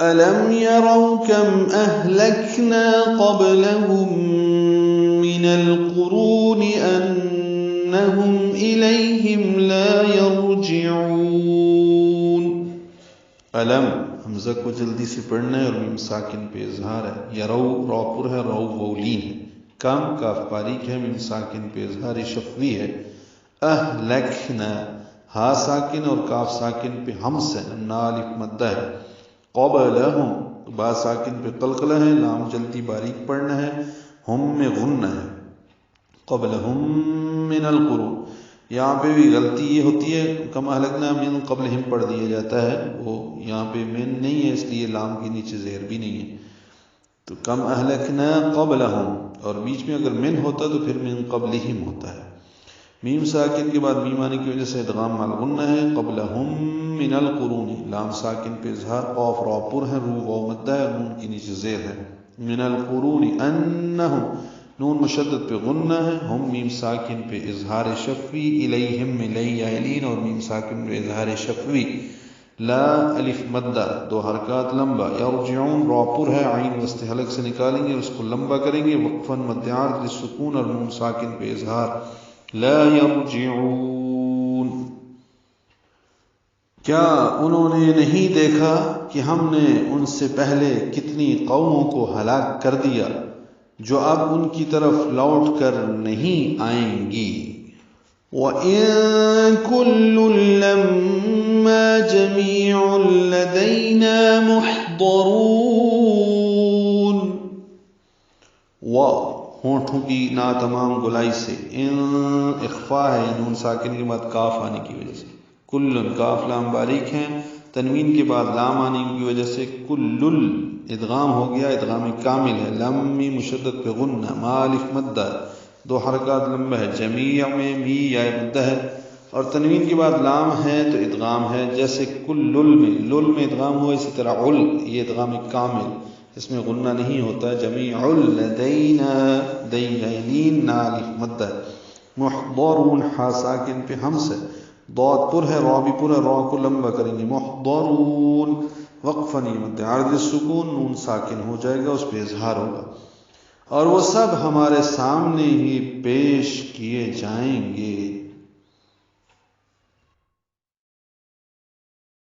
أَلَمْ يَرَوْا كَمْ أَهْلَكْنَا قَبْلَهُمْ مِنَ الْقُرُونِ أَنَّهُمْ إِلَيْهِمْ لَا يَرْجِعُونَ. علم حمزہ کو جلدی سے پڑھنا ہے اور میم ساکن پہ اظہار ہے. یرو را پر ہے، رو وولین ہے. کم کاف باریک ہے، میم ساکن پہ اظہار شفوی ہے. اہلکنا ہا ساکن اور کاف ساکن پہ ہمس ہے، نا الف مدہ ہے. قبلہم با ساکن پہ قلقلہ ہے، لام جلدی باریک پڑھنا ہے، ہم میں غنہ ہے. قبلہم من القرون، یہاں پہ بھی غلطی یہ ہوتی ہے کم اہلکنا من قبلہم پڑھ دیا جاتا ہے، وہ یہاں پہ من نہیں ہے اس لیے لام کے نیچے زیر بھی نہیں ہے. تو کم اہلکنا قبلہم، اور بیچ میں اگر من ہوتا تو پھر من قبلہم ہوتا ہے. میم ساکن کے بعد میم آنے کی وجہ سے ادغام مال غنہ ہے. قبلہم من القرون، لام ساکن پہ اظہار، قاف را پر ہے، رو واو مدہ ہے، نون کے نیچے زیر ہے. من القرون انہم، نون مشدد پہ غنہ ہے، ہم میم ساکن پہ اظہار شفوی، الیہم الیین اور میم ساکن پہ اظہار شفوی. لا الف مدہ دو حرکات لمبا. یرجعون را پر ہے، عین وسط حلق سے نکالیں گے اور اس کو لمبا کریں گے. وقفاً مد عارض للسکون اور نون ساکن پہ اظہار. لا یرجعون، کیا انہوں نے نہیں دیکھا کہ ہم نے ان سے پہلے کتنی قوموں کو ہلاک کر دیا جو اب ان کی طرف لوٹ کر نہیں آئیں گی. وَإِن كُلٌّ لَمَّا جَمِيعٌ لَدَيْنَا مُحْضَرُونَ. ہونٹوں کی نا تمام گلائی سے، ان اخفا ہے نون ساکن کے بعد کاف آنے کی وجہ سے. کلن کاف لام باریک ہیں، تنوین کے بعد لام آنے کی وجہ سے کلل ادغام ہو گیا، ادغام کامل ہے. لمی مشدد پہ غنہ، ما الف مدہ دو حرکات لمبا ہے. جمیع میں می یا مدہ ہے اور تنوین کے بعد لام ہے تو ادغام ہے. جیسے کلل میں لل میں ادغام ہوا، اسی طرح عل یہ ادغام کامل، اس میں غنہ نہیں ہوتا. جمیع لدینا دینین نا الف مدہ. محضرون ہا ساکن پہ ہمس ہے، ضاد پر ہے، را بھی پر ہے، را کو لمبا کریں گے. محضرون وقفا مد عارض السکون، نون ساکن ہو جائے گا، اس پہ اظہار ہوگا. اور وہ سب ہمارے سامنے ہی پیش کیے جائیں گے.